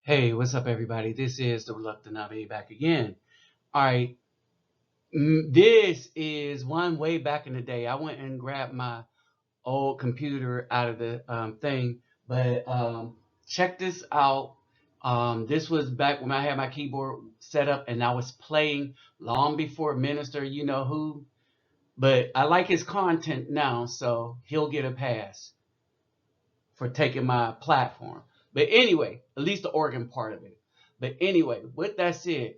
Hey, what's up, everybody? This is the Reluctant Nabi back again. All right, this is one way back in the day. I went and grabbed my old computer out of the thing, but check this out. This was back when I had my keyboard set up and I was playing long before Minister, you know who. But I like his content now, so he'll get a pass for taking my platform. But anyway, at least the organ part of it. But anyway, with that said,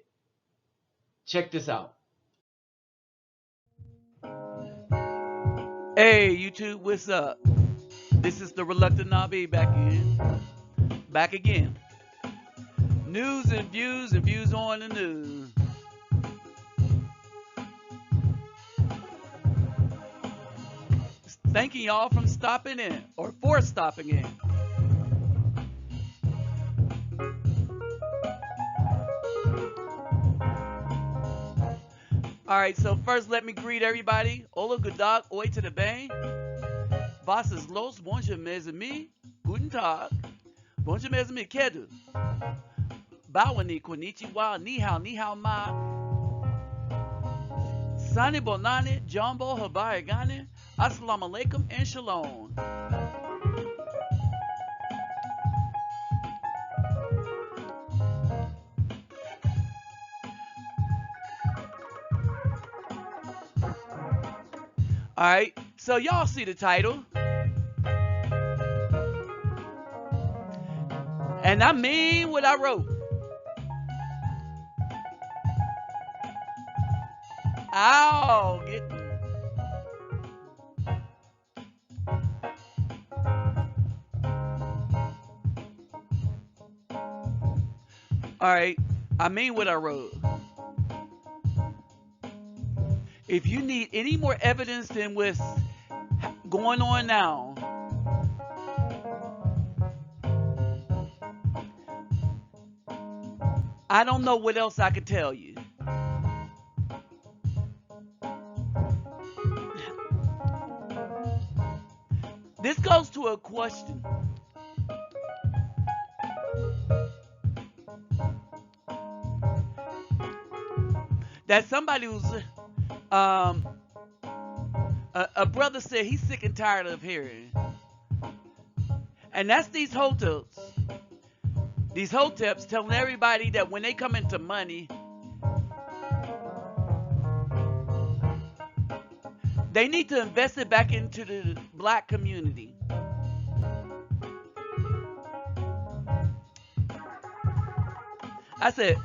check this out. Hey YouTube, what's up? This is the Reluctant Nabi back again. News and views on the news. Thanking y'all from stopping in or for stopping in. All right, so first let me greet everybody. Hola, good dog, oi to the bang. Was ist los? Bonjour mes amis. Guten Tag. Bonjour mes amis. Kedu. Bawani konnichiwa. Ni hao ma. Sani bonani. Jumbo habayagani. Assalamu alaikum and shalom. All right, so y'all see the title. And I mean what I wrote. Ow, get. All right, I mean what I wrote. If you need any more evidence than what's going on now, I don't know what else I could tell you. This goes to a question. That somebody was, a brother said he's sick and tired of hearing. And that's these hotels. These hoteps telling everybody that when they come into money, they need to invest it back into the black community. I said,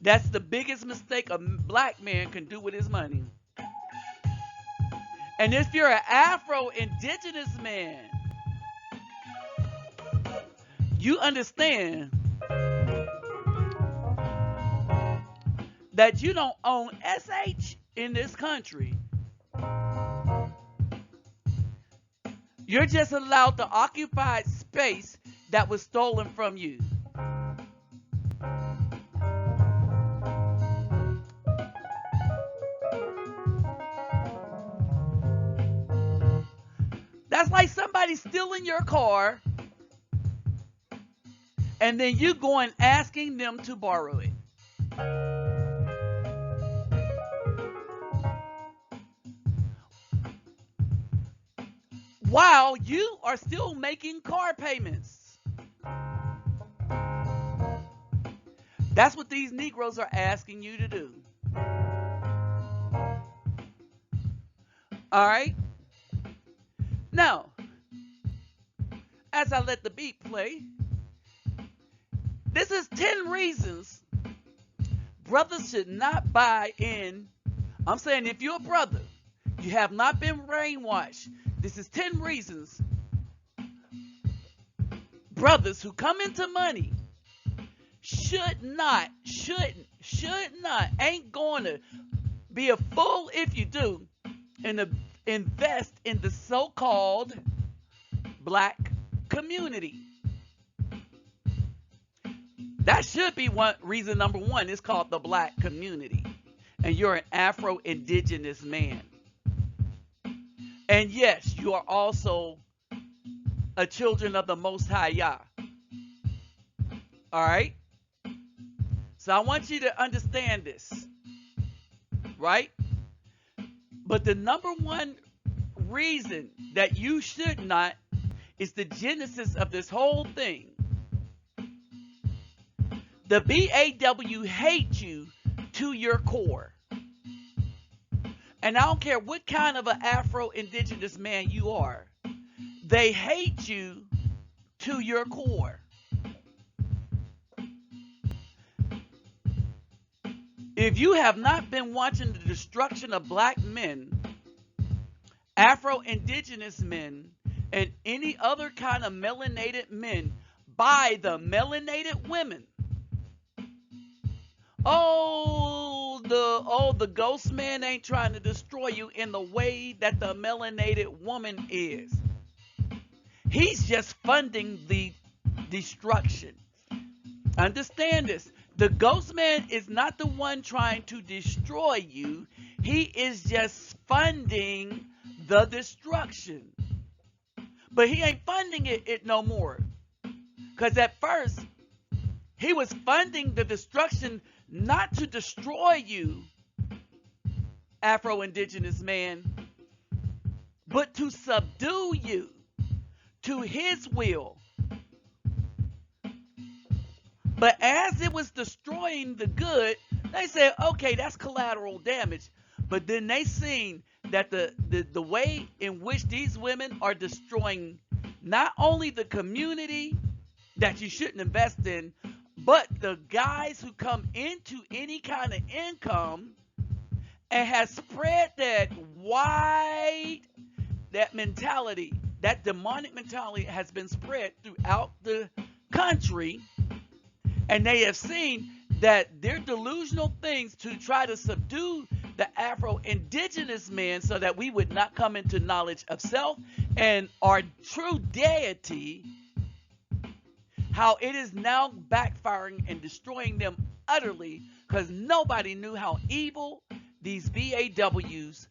That's the biggest mistake a black man can do with his money. And if you're an Afro-Indigenous man, you understand that you don't own SH in this country. You're just allowed to occupy space that was stolen from you. That's like somebody stealing your car and then you going asking them to borrow it. While you are still making car payments. That's what these Negroes are asking you to do. All right? Now, as I let the beat play, this is 10 reasons brothers should not buy in. I'm saying if you're a brother, you have not been brainwashed. This is 10 reasons brothers who come into money ain't going to be a fool if you do, and invest in the so-called black community. That should be reason number one. It's called the black community. And you're an Afro-Indigenous man. And yes, you are also a children of the Most High Yah. All right? So I want you to understand this, right? But the number one reason that you should not is the genesis of this whole thing. The BAW hate you to your core. And I don't care what kind of an Afro-Indigenous man you are. They hate you to your core. If you have not been watching the destruction of black men, Afro-Indigenous men, and any other kind of melanated men by the melanated women, the ghost man ain't trying to destroy you in the way that the melanated woman is. He's just funding the destruction. Understand this. The ghost man is not the one trying to destroy you. He is just funding the destruction. But he ain't funding it no more. Because at first, he was funding the destruction not to destroy you, Afro-Indigenous man, but to subdue you to his will. But as it was destroying the good, they said, okay, that's collateral damage. But then they seen that the way in which these women are destroying not only the community that you shouldn't invest in, but the guys who come into any kind of income, and has spread that mentality, that demonic mentality has been spread throughout the country. And they have seen that their delusional things to try to subdue the Afro-Indigenous man so that we would not come into knowledge of self and our true deity, how it is now backfiring and destroying them utterly, because nobody knew how evil these BAWs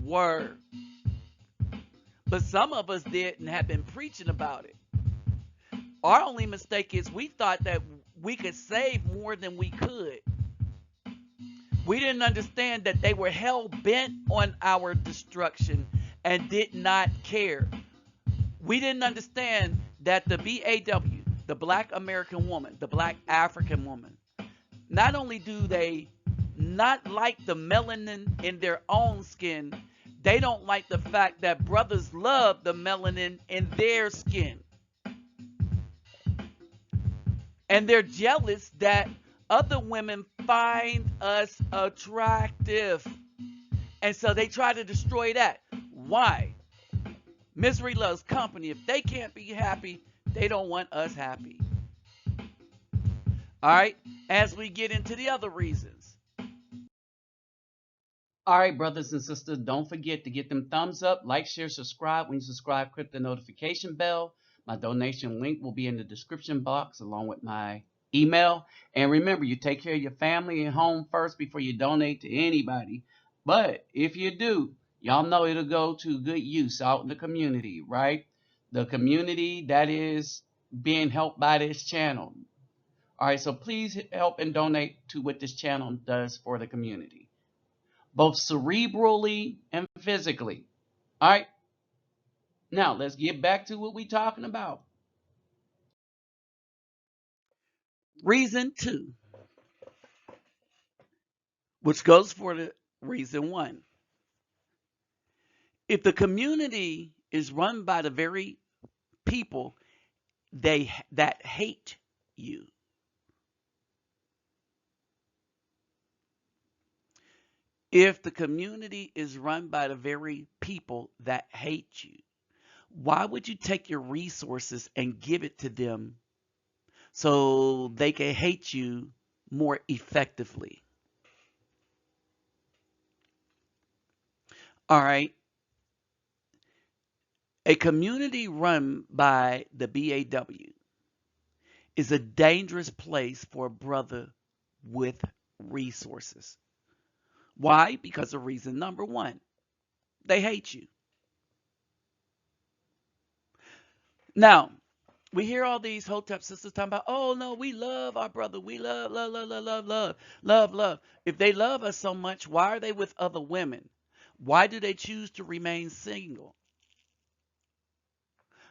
were. But some of us did and have been preaching about it. Our only mistake is we thought that we could save more than we could. We didn't understand that they were hell-bent on our destruction and did not care. We didn't understand that the BAW, the Black American woman, the Black African woman, not only do they not like the melanin in their own skin, they don't like the fact that brothers love the melanin in their skin. And they're jealous that other women find us attractive. And so they try to destroy that. Why? Misery loves company. If they can't be happy, they don't want us happy. All right, as we get into the other reasons. All right, brothers and sisters, don't forget to get them thumbs up, like, share, subscribe. When you subscribe, click the notification bell. My donation link will be in the description box along with my email. And remember, you take care of your family and home first before you donate to anybody. But if you do, y'all know it'll go to good use out in the community, right? The community that is being helped by this channel. All right, so please help and donate to what this channel does for the community, both cerebrally and physically. All right, now let's get back to what we're talking about. Reason 2, which goes for the reason 1. If the community is run by the very people that hate you, if the community is run by the very people that hate you, why would you take your resources and give it to them so they can hate you more effectively? All right. A community run by the BAW is a dangerous place for a brother with resources. Why? Because of reason number 1. They hate you. Now, we hear all these Hotep sisters talking about, oh no, we love our brother. We love, love, love, love, love, love, love, love. If they love us so much, why are they with other women? Why do they choose to remain single?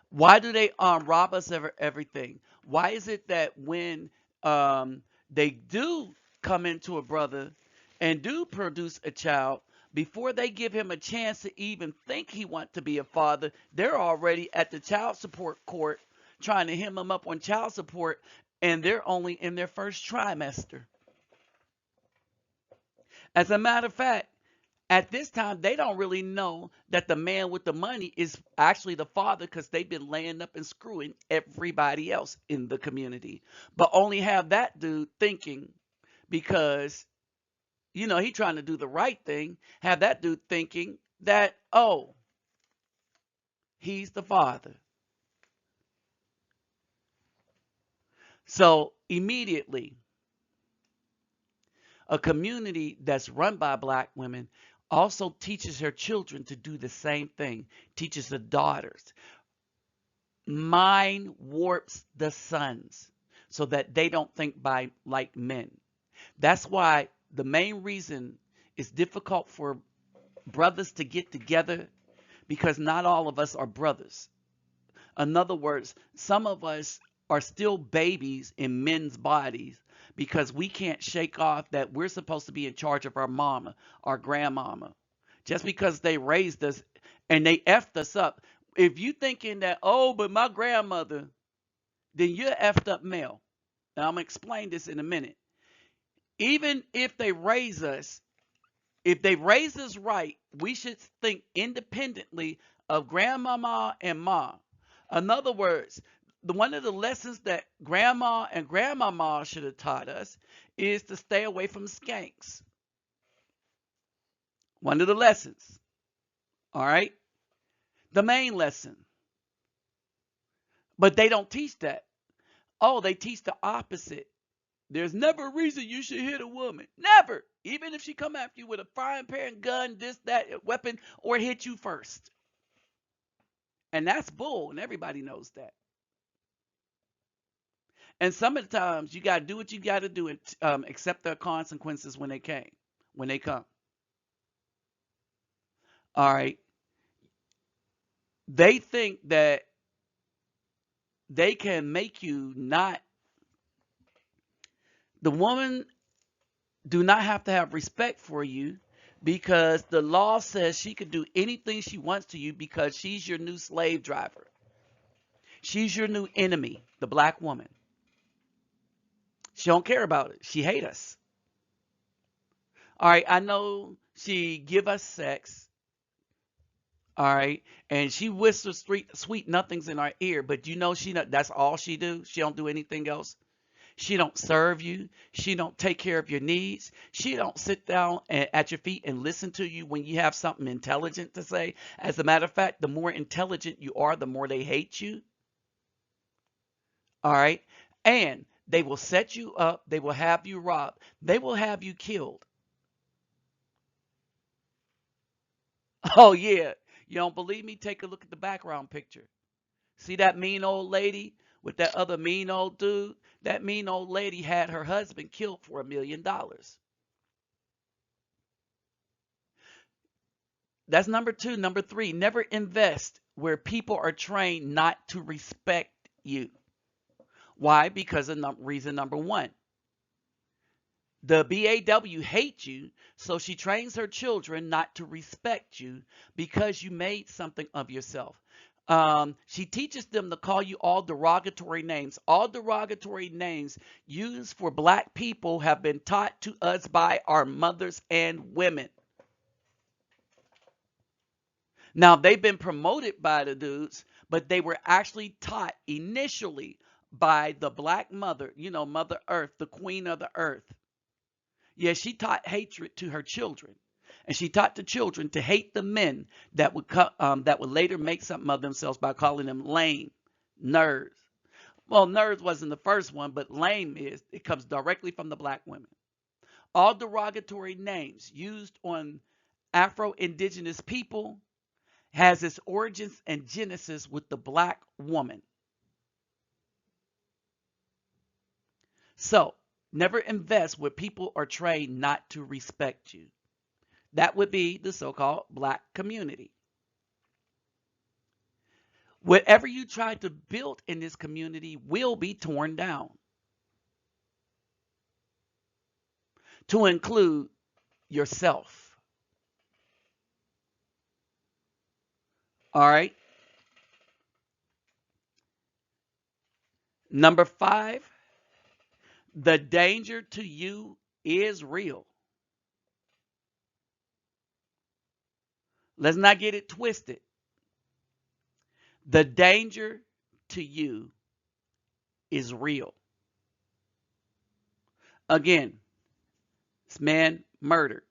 Why do they rob us of everything? Why is it that when they do come into a brother and do produce a child, before they give him a chance to even think he wants to be a father, they're already at the child support court trying to hem him up on child support, and they're only in their first trimester. As a matter of fact, at this time, they don't really know that the man with the money is actually the father because they've been laying up and screwing everybody else in the community. But only have that dude thinking because, he trying to do the right thing, have that dude thinking that, oh, he's the father. So immediately, a community that's run by black women also teaches her children to do the same thing, teaches the daughters. Mind warps the sons so that they don't think by like men. That's why the main reason it's difficult for brothers to get together, because not all of us are brothers. In other words, some of us are still babies in men's bodies because we can't shake off that we're supposed to be in charge of our mama, our grandmama. Just because they raised us and they effed us up. If you thinking that, oh, but my grandmother, then you're effed up male. Now I'm going to explain this in a minute. Even if they raise us, if they raise us right, we should think independently of grandmama and ma. In other words, one of the lessons that grandma and grandmama should have taught us is to stay away from skanks. One of the lessons. All right? The main lesson. But they don't teach that. Oh, they teach the opposite. There's never a reason you should hit a woman. Never. Even if she come after you with a frying pan, gun, this, that, weapon, or hit you first. And that's bull, and everybody knows that. And some of the times you got to do what you got to do and accept their consequences when they come. All right. They think that they can make you not. The woman do not have to have respect for you because the law says she could do anything she wants to you because she's your new slave driver. She's your new enemy, the black woman. She don't care about it. She hate us. All right, I know she give us sex. All right, and she whispers sweet nothings in our ear, but that's all she do. She don't do anything else. She don't serve you. She don't take care of your needs. She don't sit down at your feet and listen to you when you have something intelligent to say. As a matter of fact, the more intelligent you are, the more they hate you. All right, and they will set you up. They will have you robbed. They will have you killed. Oh yeah, you don't believe me? Take a look at the background picture. See that mean old lady with that other mean old dude? That mean old lady had her husband killed for $1 million. That's number two. Number three, never invest where people are trained not to respect you. Why? Because of reason number one. The BAW hates you, so she trains her children not to respect you because you made something of yourself. She teaches them to call you all derogatory names. All derogatory names used for black people have been taught to us by our mothers and women. Now, they've been promoted by the dudes, but they were actually taught initially by the black mother, Mother Earth, the queen of the earth. Yeah, she taught hatred to her children. And she taught the children to hate the men that would later make something of themselves by calling them lame, nerds. Well, nerds wasn't the first one, but lame is. It comes directly from the black women. All derogatory names used on Afro-Indigenous people has its origins and genesis with the black woman. So never invest where people are trained not to respect you. That would be the so-called black community. Whatever you try to build in this community will be torn down, to include yourself. All right. Number 5, the danger to you is real. Let's not get it twisted. The danger to you is real. Again, this man murdered.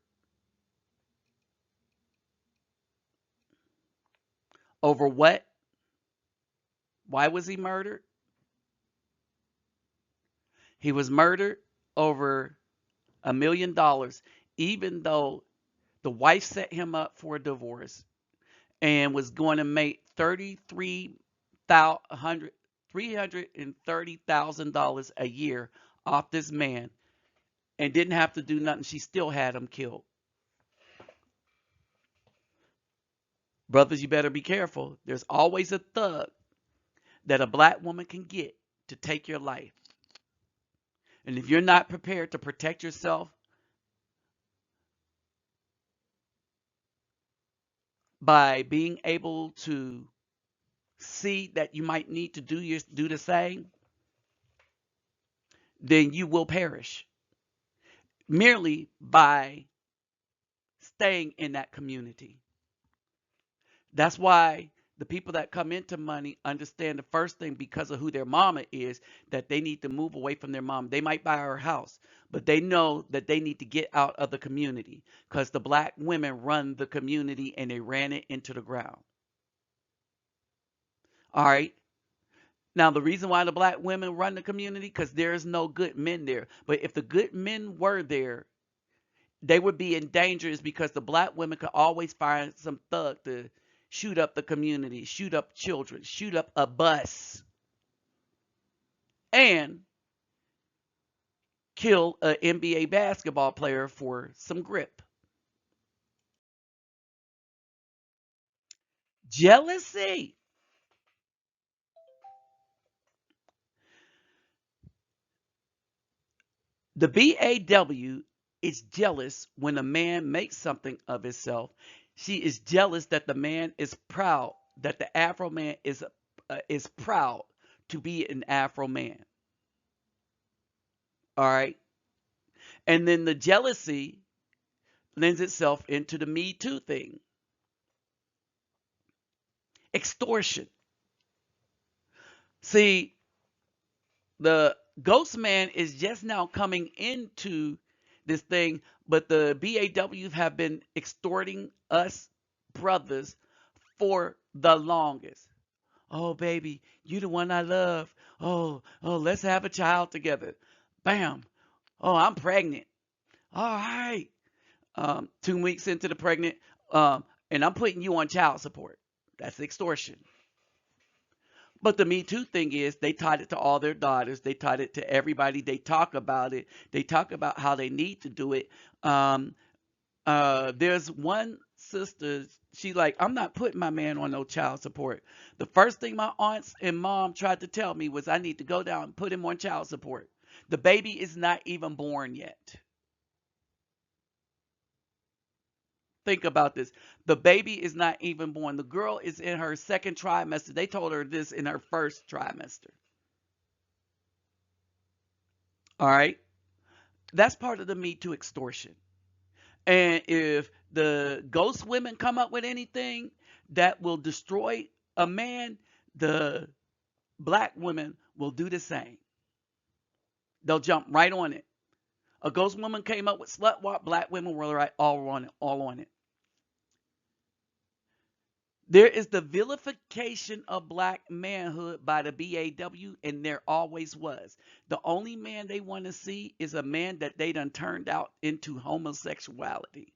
Over what? Why was he murdered? He was murdered over $1 million, even though the wife set him up for a divorce and was going to make $330,000 a year off this man and didn't have to do nothing. She still had him killed. Brothers, you better be careful. There's always a thug that a black woman can get to take your life. And if you're not prepared to protect yourself by being able to see that you might need to do the same, then you will perish merely by staying in that community. That's why the people that come into money understand the first thing, because of who their mama is, that they need to move away from their mom. They might buy her house, but they know that they need to get out of the community because the black women run the community and they ran it into the ground. All right. Now, the reason why the black women run the community, because there's no good men there. But if the good men were there, they would be in danger, is because the black women could always find some thug to shoot up the community, shoot up children, shoot up a bus, and kill an NBA basketball player for some grip. Jealousy. The BAW is jealous when a man makes something of himself. She is jealous that the man is proud, that the Afro man is proud to be an Afro man. All right. And then the jealousy lends itself into the Me Too thing. Extortion. See, the ghost man is just now coming into this thing, but the BAWs have been extorting us brothers for the longest. Oh, baby, you the one I love. Oh, let's have a child together. Bam. Oh, I'm pregnant. All right. 2 weeks into the pregnant, and I'm putting you on child support. That's extortion. But the Me Too thing is they taught it to all their daughters. They taught it to everybody. They talk about it. They talk about how they need to do it. There's one sister, she like, I'm not putting my man on no child support. The first thing my aunts and mom tried to tell me was I need to go down and put him on child support. The baby is not even born yet. Think about this. The baby is not even born. The girl is in her second trimester. They told her this in her first trimester. All right. That's part of the Me Too extortion. And if the ghost women come up with anything that will destroy a man, the black women will do the same. They'll jump right on it. A ghost woman came up with slut walk, black women were right all on it. There is the vilification of black manhood by the BAW, and there always was. The only man they want to see is a man that they done turned out into homosexuality.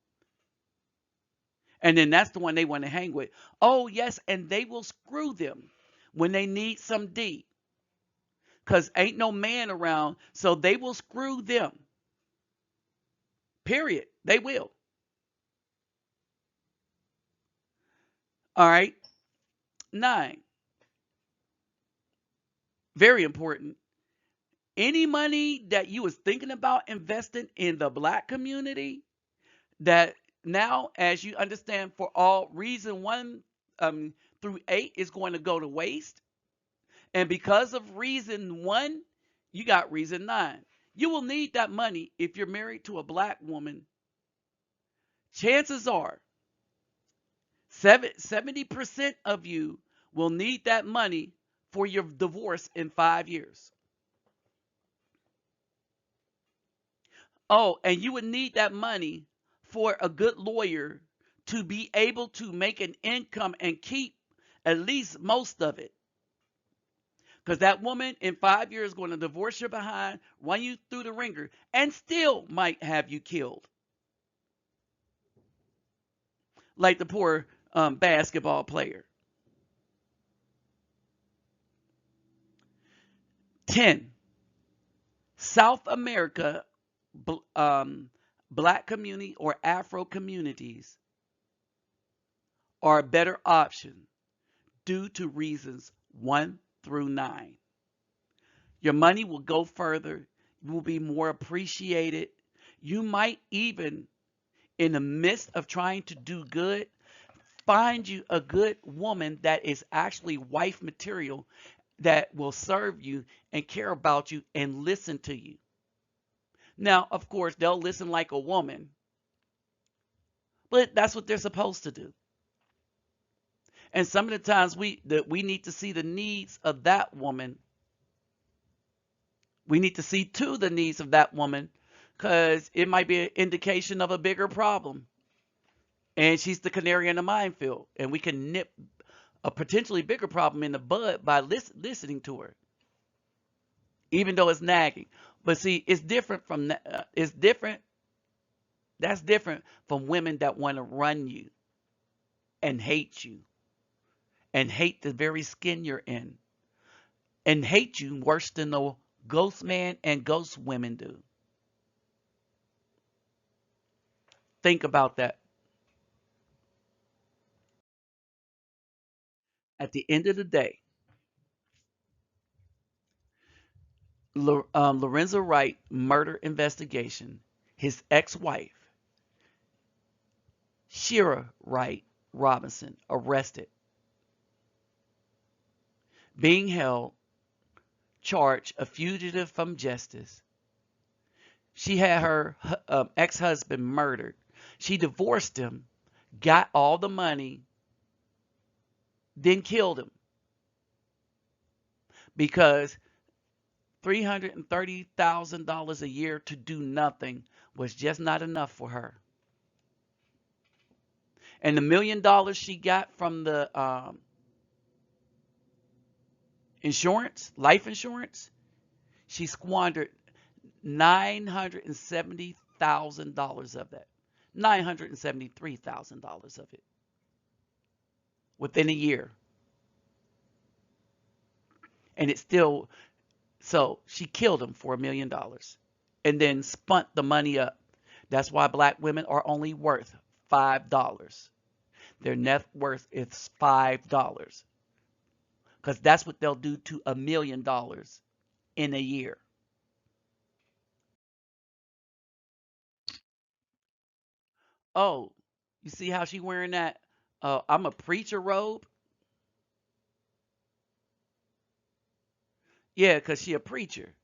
And then that's the one they want to hang with. Oh, yes, and they will screw them when they need some D. because ain't no man around, so they will screw them. Period. They will. All right. 9. Very important. Any money that you was thinking about investing in the black community, that now, as you understand, for all reason 1 through 8 is going to go to waste. And because of reason 1, you got reason 9. You will need that money if you're married to a black woman. Chances are 70% of you will need that money for your divorce in 5 years. Oh, and you would need that money for a good lawyer to be able to make an income and keep at least most of it. Because that woman in 5 years is going to divorce you behind, run you through the ringer, and still might have you killed. Like the poor basketball player. 10. South America, black community or Afro communities are a better option due to reasons 1 through 9. Your money will go further. You will be more appreciated. You might even, in the midst of trying to do good, find you a good woman that is actually wife material, that will serve you and care about you and listen to you. Now, of course, they'll listen like a woman, but that's what they're supposed to do. And some of the times we need to see the needs of that woman. We need to see to the needs of that woman, because it might be an indication of a bigger problem. And she's the canary in the minefield. And we can nip a potentially bigger problem in the bud by listening to her, even though it's nagging. But see, it's different from it's different. That's different from women that want to run you and hate you and hate the very skin you're in and hate you worse than the ghost man and ghost women do. Think about that. At the end of the day, Lorenzo Wright murder investigation, his ex-wife, Shira Wright Robinson, arrested, being held, charged a fugitive from justice. She had her ex-husband murdered. She divorced him, got all the money, then killed him because $330,000 a year to do nothing was just not enough for her. And the $1 million she got from the insurance, life insurance, she squandered $970,000 of that. $973,000 of it within a year. And it's still, so she killed him for $1 million and then spent the money up. That's why black women are only worth $5. Their net worth is $5. Because that's what they'll do to $1 million in a year. Oh, you see how she wearing that I'm a preacher robe? Yeah, because she a preacher.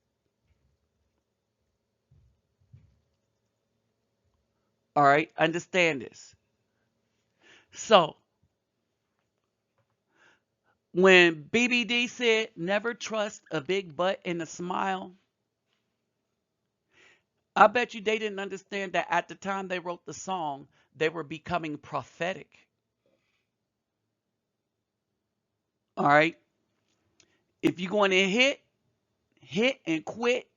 All right, understand this. So, when BBD said never trust a big butt and a smile, I bet you they didn't understand that at the time they wrote the song, they were becoming prophetic. All right. If you're going to hit and quit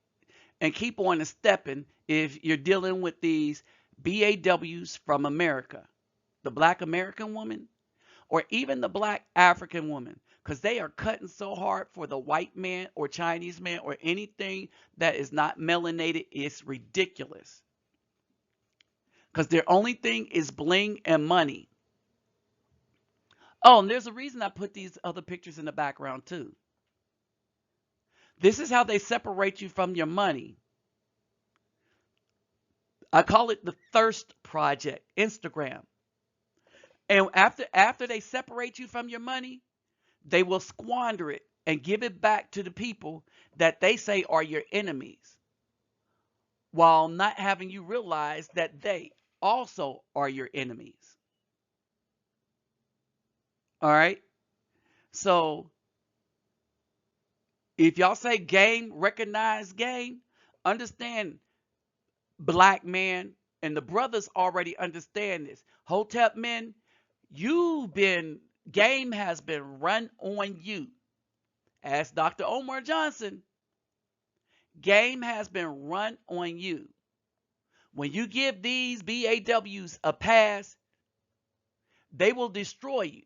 and keep on stepping if you're dealing with these BAWs from America, the black American woman, or even the black African woman. because they are cutting so hard for the white man or Chinese man or anything that is not melanated. It's ridiculous. Because their only thing is bling and money. Oh, and there's a reason I put these other pictures in the background too. This is how they separate you from your money. I call it the Thirst Project, Instagram. And after they separate you from your money, they will squander it and give it back to the people that they say are your enemies, while not having you realize that they also are your enemies. All right? So if y'all say game, recognize game, understand, black man, and the brothers already understand this. Hotep men, game has been run on you. As Dr. Omar Johnson, game has been run on you. When you give these BAWs a pass, they will destroy you.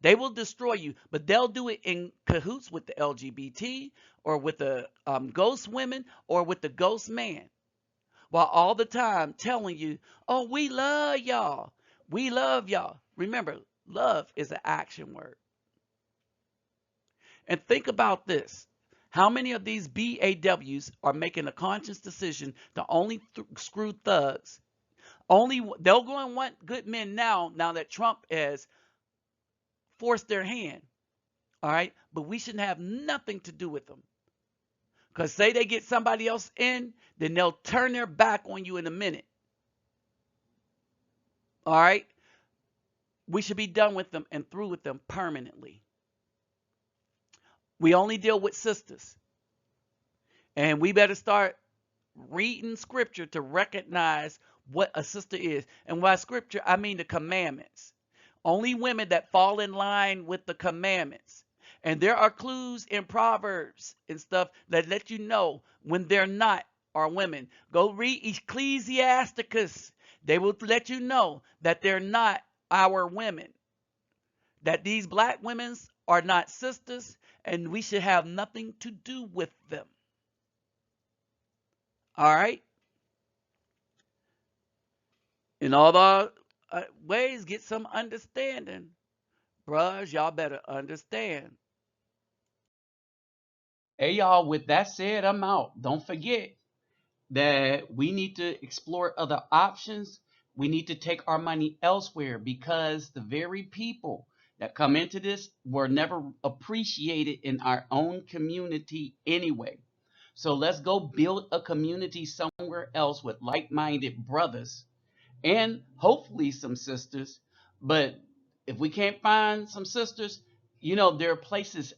They will destroy you, but they'll do it in cahoots with the LGBT or with the ghost women or with the ghost man, while all the time telling you, oh, we love y'all. We love y'all. Remember, love is an action word. And think about this. How many of these BAWs are making a conscious decision to only screw thugs? They'll go and want good men now that Trump has forced their hand. All right, but we shouldn't have nothing to do with them. Because say they get somebody else in, then they'll turn their back on you in a minute. All right, we should be done with them and through with them permanently. We only deal with sisters. And we better start reading scripture to recognize what a sister is. And by scripture, I mean the commandments. Only women that fall in line with the commandments. And there are clues in Proverbs and stuff that let you know when they're not are women. Go read Ecclesiasticus. They will let you know that they're not our women. That these black women are not sisters, and we should have nothing to do with them. All right? In all the ways, get some understanding. Bruh, y'all better understand. Hey, y'all, with that said, I'm out. Don't forget that we need to explore other options. We need to take our money elsewhere because the very people that come into this were never appreciated in our own community anyway. So let's go build a community somewhere else with like minded brothers and hopefully some sisters. But if we can't find some sisters, there are places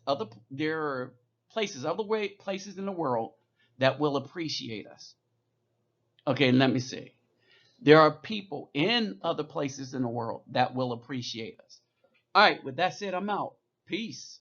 in the world that will appreciate us. Okay, let me see. There are people in other places in the world that will appreciate us. All right, with that said, I'm out. Peace.